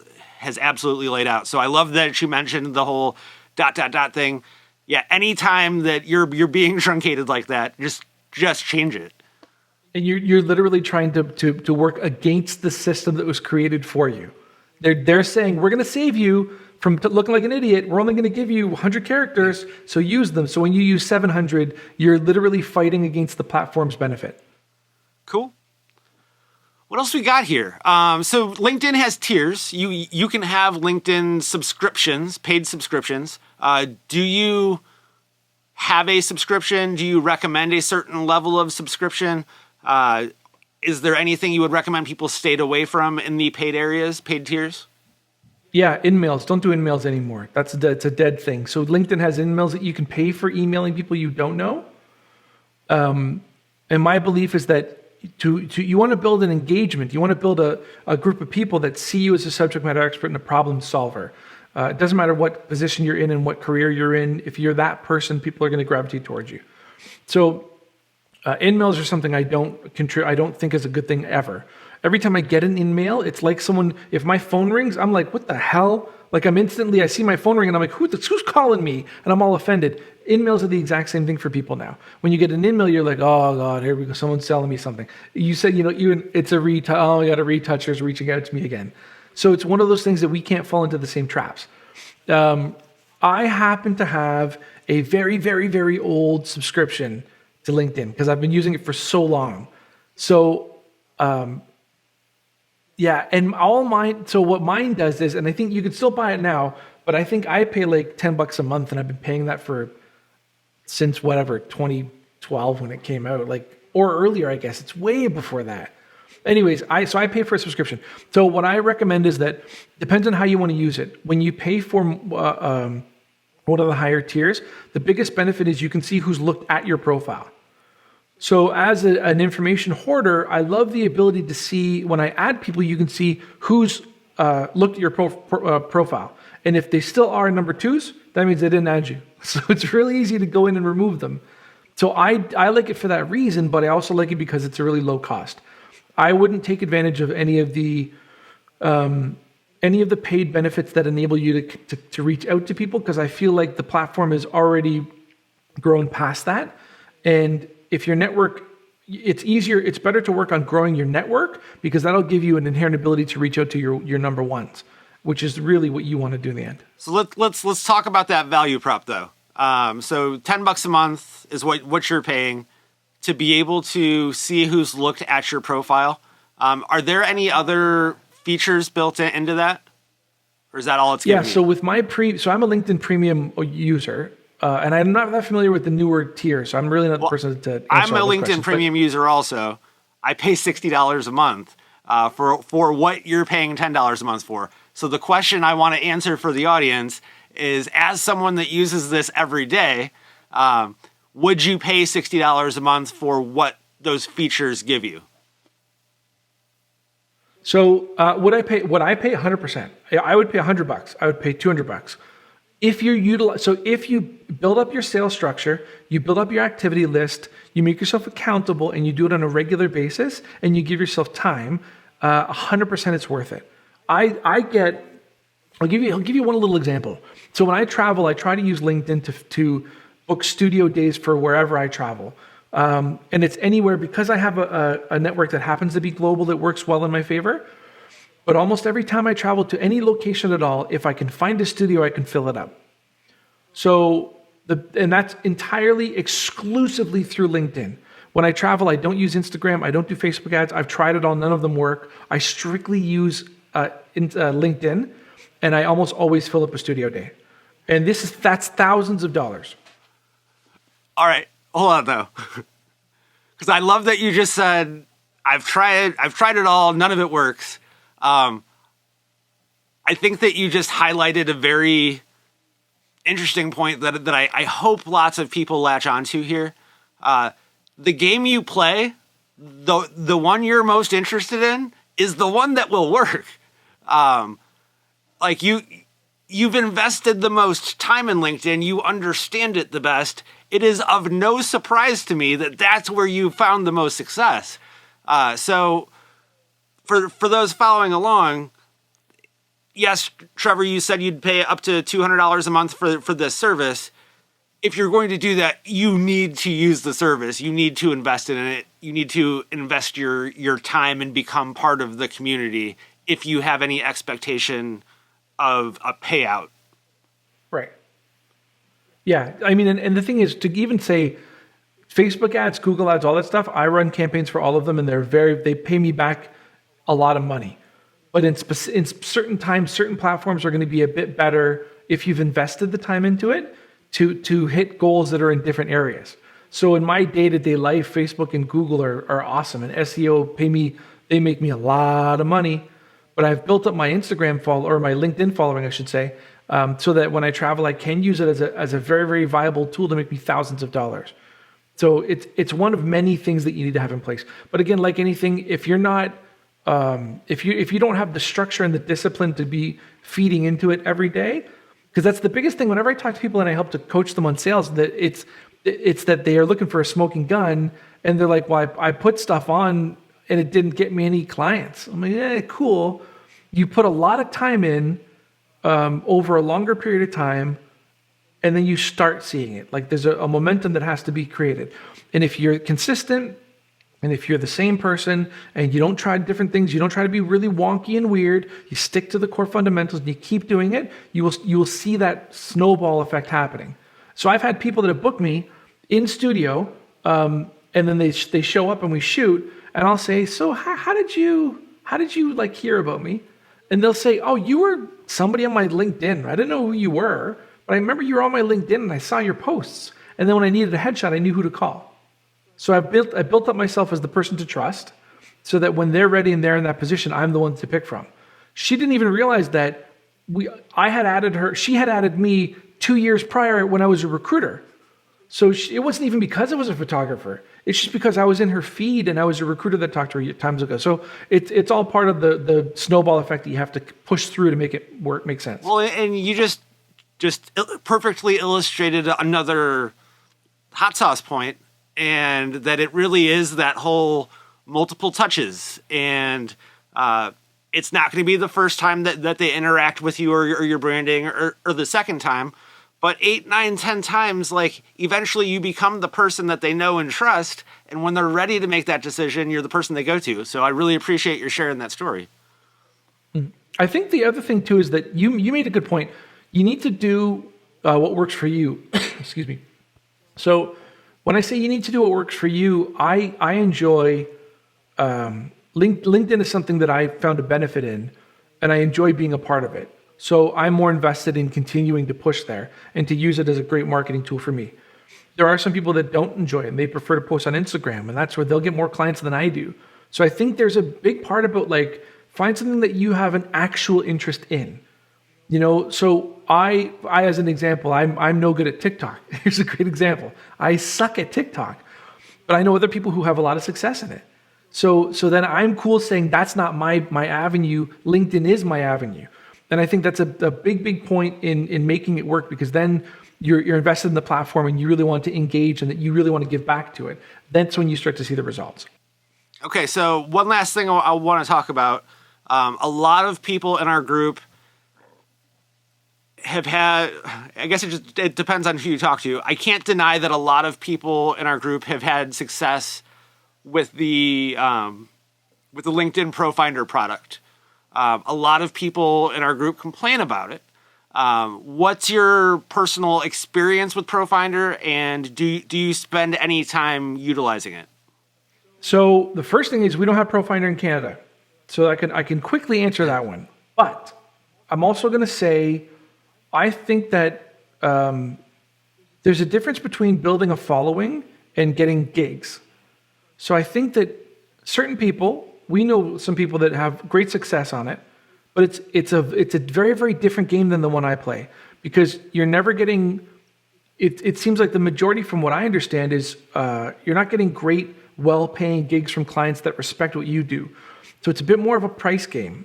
absolutely laid out. So I love that you mentioned the whole dot thing. Yeah, anytime that you're being truncated like that, just change it. And you're literally trying to work against the system that was created for you. They're saying, we're going to save you from looking like an idiot. We're only going to give you 100 characters, so use them. So when you use 700, you're literally fighting against the platform's benefit. Cool. What else we got here? So LinkedIn has tiers. You can have LinkedIn subscriptions, paid subscriptions. Do you have a subscription? Do you recommend a certain level of subscription? Is there anything you would recommend people stayed away from in the paid areas, paid tiers? Yeah, InMails. Don't do InMails anymore. It's a dead thing. So LinkedIn has InMails that you can pay for emailing people you don't know. And my belief is that you want to build an engagement. You want to build a group of people that see you as a subject matter expert and a problem solver. It doesn't matter what position you're in and what career you're in. If you're that person, people are going to gravitate towards you. So InMails are something I don't think is a good thing ever. Every time I get an InMail, it's like if my phone rings, I'm like, what the hell? Like I see my phone ring and I'm like, who's calling me? And I'm all offended. InMails are the exact same thing for people now. When you get an InMail, you're like, oh God, here we go. Someone's selling me something. You said, it's a retouch. Oh, I got a retoucher's reaching out to me again. So it's one of those things that we can't fall into the same traps. I happen to have a very, very, very old subscription to LinkedIn because I've been using it for so long. So, yeah, and what mine does is, and I think you could still buy it now, but I think I pay like $10 a month, and I've been paying that since 2012 when it came out, or earlier, I guess. It's way before that. Anyways, I pay for a subscription. So what I recommend is that, depends on how you want to use it. When you pay for one of the higher tiers, the biggest benefit is you can see who's looked at your profile. So as an information hoarder, I love the ability to see, when I add people, you can see who's looked at your profile. And if they still are number twos, that means they didn't add you. So it's really easy to go in and remove them. So I like it for that reason, but I also like it because it's a really low cost. I wouldn't take advantage of any of the paid benefits that enable you to reach out to people, because I feel like the platform has already grown past that. And if your network, it's better to work on growing your network, because that'll give you an inherent ability to reach out to your number ones, which is really what you want to do in the end. So let's talk about that value prop though. So $10 a month is what you're paying to be able to see who's looked at your profile. Are there any other features built into that, or is that all it's giving you? So with so I'm a LinkedIn Premium user. And I'm not that familiar with the newer tier, so I'm really not the person to answer I'm a all those LinkedIn questions, Premium user also. I pay $60 a month for what you're paying $10 a month for. So the question I want to answer for the audience is, as someone that uses this every day, would you pay $60 a month for what those features give you? So would I pay 100%? I would pay $100. I would pay $200. If you build up your sales structure, you build up your activity list, you make yourself accountable, and you do it on a regular basis, and you give yourself time, 100% it's worth it. I'll give you one little example. So when I travel, I try to use LinkedIn to book studio days for wherever I travel. And it's anywhere, because I have a network that happens to be global that works well in my favor. But almost every time I travel to any location at all, if I can find a studio, I can fill it up. So, and that's entirely exclusively through LinkedIn. When I travel, I don't use Instagram. I don't do Facebook ads. I've tried it all. None of them work. I strictly use LinkedIn, and I almost always fill up a studio day. And that's thousands of dollars. All right, hold on though, because I love that you just said I've tried it all. None of it works. I think that you just highlighted a very interesting point that I hope lots of people latch onto here. The game you play, the one you're most interested in, is the one that will work. Like you've invested the most time in LinkedIn. You understand it the best. It is of no surprise to me that that's where you found the most success. So for those following along, yes, Trevor, you said you'd pay up to $200 a month for this service. If you're going to do that, you need to use the service. You need to invest in it. You need to invest your time and become part of the community if you have any expectation of a payout. Right. Yeah. I mean, and the thing is, to even say Facebook ads, Google ads, all that stuff, I run campaigns for all of them, and they pay me back a lot of money. But in certain times, certain platforms are going to be a bit better if you've invested the time into it to hit goals that are in different areas. So in my day-to-day life, Facebook and Google are awesome, and SEO they make me a lot of money. But I've built up my Instagram or my LinkedIn following, I should say, so that when I travel, I can use it as a very, very viable tool to make me thousands of dollars. So it's one of many things that you need to have in place. But again, like anything, if you're not if you don't have the structure and the discipline to be feeding into it every day, because that's the biggest thing. Whenever I talk to people and I help to coach them on sales, that it's that they are looking for a smoking gun, and they're like, "Well, I put stuff on and it didn't get me any clients." I'm like, "Yeah, cool. You put a lot of time in over a longer period of time, and then you start seeing it. Like there's a momentum that has to be created, and if you're consistent." And if you're the same person and you don't try different things, you don't try to be really wonky and weird, you stick to the core fundamentals and you keep doing it, you will see that snowball effect happening. So I've had people that have booked me in studio, and then they show up and we shoot, and I'll say, "So how did you like hear about me?" And they'll say, "Oh, you were somebody on my LinkedIn. I didn't know who you were, but I remember you were on my LinkedIn and I saw your posts. And then when I needed a headshot, I knew who to call." So I built up myself as the person to trust, so that when they're ready and they're in that position, I'm the one to pick from. She didn't even realize that I had added her. She had added me 2 years prior when I was a recruiter. So it wasn't even because I was a photographer. It's just because I was in her feed and I was a recruiter that talked to her times ago. So it's all part of the snowball effect that you have to push through to make it work, make sense. Well, and you just perfectly illustrated another hot sauce point. And that it really is that whole multiple touches. And it's not going to be the first time that they interact with you or your branding or the second time. But 8, 9, 10 times, like eventually you become the person that they know and trust. And when they're ready to make that decision, you're the person they go to. So I really appreciate your sharing that story. I think the other thing too is that you made a good point. You need to do what works for you. Excuse me. So when I say you need to do what works for you, I enjoy LinkedIn is something that I found a benefit in, and I enjoy being a part of it. So I'm more invested in continuing to push there and to use it as a great marketing tool for me. There are some people that don't enjoy it, and they prefer to post on Instagram, and that's where they'll get more clients than I do. So I think there's a big part about like find something that you have an actual interest in. You know, so I as an example, I'm no good at TikTok. Here's a great example. I suck at TikTok, but I know other people who have a lot of success in it. So then I'm cool saying that's not my avenue. LinkedIn is my avenue, and I think that's a big point in making it work, because then you're invested in the platform and you really want to engage and that you really want to give back to it. That's when you start to see the results. Okay, so one last thing I want to talk about. A lot of people in our group have had, I guess it depends on who you talk to. I can't deny that a lot of people in our group have had success with the LinkedIn ProFinder product. A lot of people in our group complain about it. What's your personal experience with ProFinder, and do you spend any time utilizing it? So the first thing is we don't have ProFinder in Canada. So I can quickly answer that one. But I'm also going to say I think that there's a difference between building a following and getting gigs. So I think that certain people, we know some people that have great success on it, but it's a very, very different game than the one I play, because you're never getting, it seems like the majority from what I understand is you're not getting great, well-paying gigs from clients that respect what you do. So it's a bit more of a price game,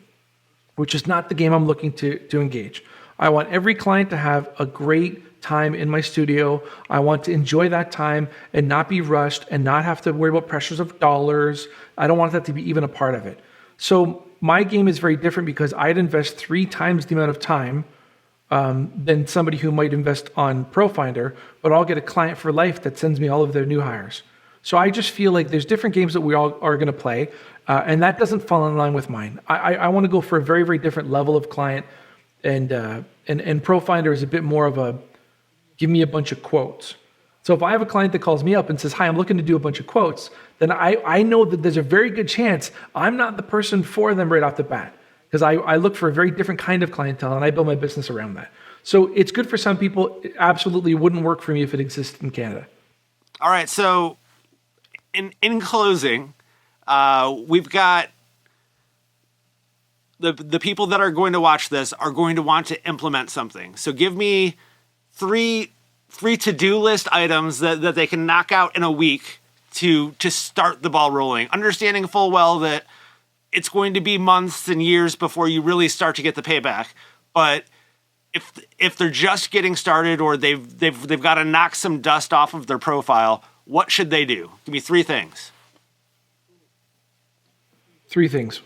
which is not the game I'm looking to engage. I want every client to have a great time in my studio. I want to enjoy that time and not be rushed and not have to worry about pressures of dollars. I don't want that to be even a part of it. So my game is very different because I'd invest 3 times the amount of time than somebody who might invest on ProFinder, but I'll get a client for life that sends me all of their new hires. So I just feel like there's different games that we all are going to play, and that doesn't fall in line with mine. I want to go for a very, very different level of client, and ProFinder is a bit more of a give me a bunch of quotes. So if I have a client that calls me up and says, hi, I'm looking to do a bunch of quotes, then I know that there's a very good chance I'm not the person for them right off the bat, because I look for a very different kind of clientele and I build my business around that. So it's good for some people. It absolutely wouldn't work for me if it existed in Canada. All right, so in closing, we've got the people that are going to watch this are going to want to implement something. So give me three to-do list items that they can knock out in a week to start the ball rolling, understanding full well that it's going to be months and years before you really start to get the payback. But if they're just getting started or they've got to knock some dust off of their profile, what should they do? Give me 3 things. 3 things.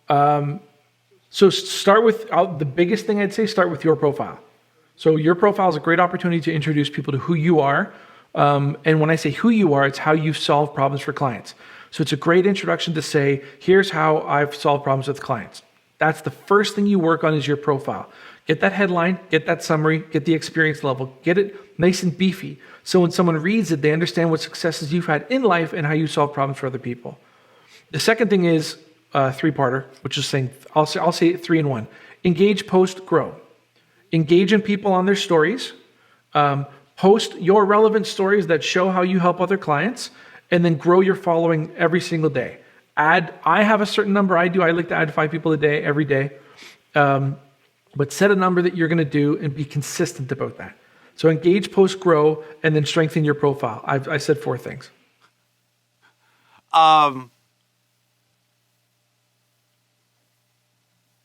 So start with the biggest thing I'd say, start with your profile. So your profile is a great opportunity to introduce people to who you are. And when I say who you are, it's how you solve problems for clients. So it's a great introduction to say, here's how I've solved problems with clients. That's the first thing you work on is your profile. Get that headline, get that summary, get the experience level, get it nice and beefy. So when someone reads it, they understand what successes you've had in life and how you solve problems for other people. The second thing is a 3-parter, which is saying, I'll say it 3 in 1. Engage, post, grow. Engage in people on their stories. Post your relevant stories that show how you help other clients, and then grow your following every single day. I have a certain number I do. I like to add 5 people a day, every day. But set a number that you're going to do and be consistent about that. So engage, post, grow, and then strengthen your profile. I said 4 things.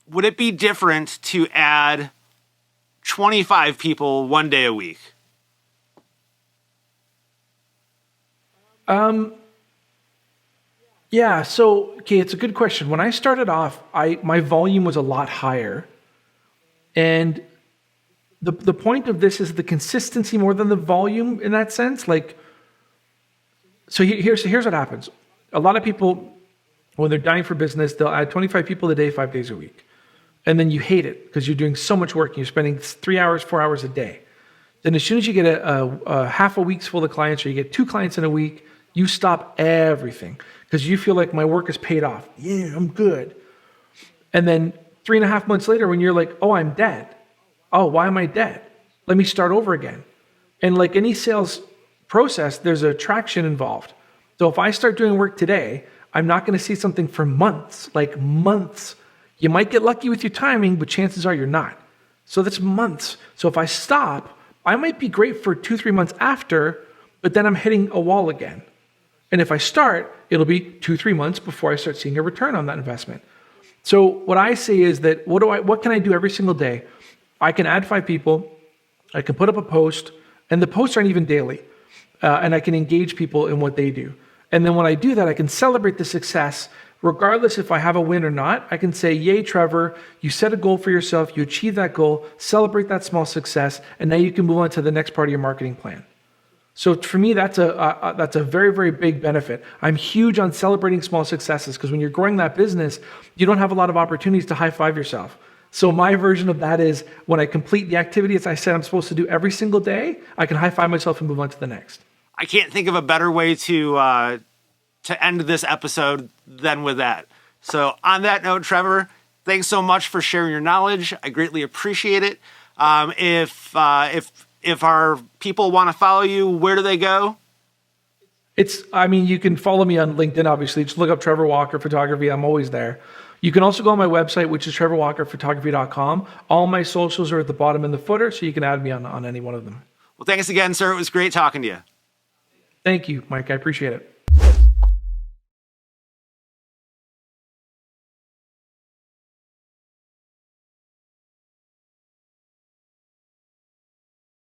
Would it be different to add 25 people 1 day a week? Yeah, so, okay, it's a good question. When I started off, my volume was a lot higher. And the point of this is the consistency more than the volume in that sense. Like, so here's what happens. A lot of people, when they're dying for business, they'll add 25 people a day, 5 days a week. And then you hate it because you're doing so much work and you're spending 3 hours, 4 hours a day. Then as soon as you get a half a week's full of clients, or you get 2 clients in a week, you stop everything because you feel like my work is paid off. Yeah, I'm good. And then 3.5 months later, when you're like, oh, I'm dead. Oh, why am I dead? Let me start over again. And like any sales process, there's a traction involved. So if I start doing work today, I'm not going to see something for months, like months. You might get lucky with your timing, but chances are you're not. So that's months. So if I stop, I might be great for 2-3 months after, but then I'm hitting a wall again. And if I start, it'll be 2-3 months before I start seeing a return on that investment. So what I say is that what can I do every single day? I can add 5 people, I can put up a post, and the posts aren't even daily. And I can engage people in what they do. And then when I do that, I can celebrate the success. Regardless if I have a win or not, I can say, yay, Trevor, you set a goal for yourself, you achieve that goal, celebrate that small success, and now you can move on to the next part of your marketing plan. So for me, that's a very, very big benefit. I'm huge on celebrating small successes because when you're growing that business, you don't have a lot of opportunities to high-five yourself. So my version of that is when I complete the activities I said I'm supposed to do every single day, I can high-five myself and move on to the next. I can't think of a better way to to end this episode than with that. So on that note, Trevor, thanks so much for sharing your knowledge. I greatly appreciate it. If our people want to follow you, where do they go? You can follow me on LinkedIn, obviously. Just look up Trevor Walker Photography. I'm always there. You can also go on my website, which is trevorwalkerphotography.com. All my socials are at the bottom in the footer, so you can add me on any one of them. Well, thanks again, sir. It was great talking to you. Thank you, Mike. I appreciate it.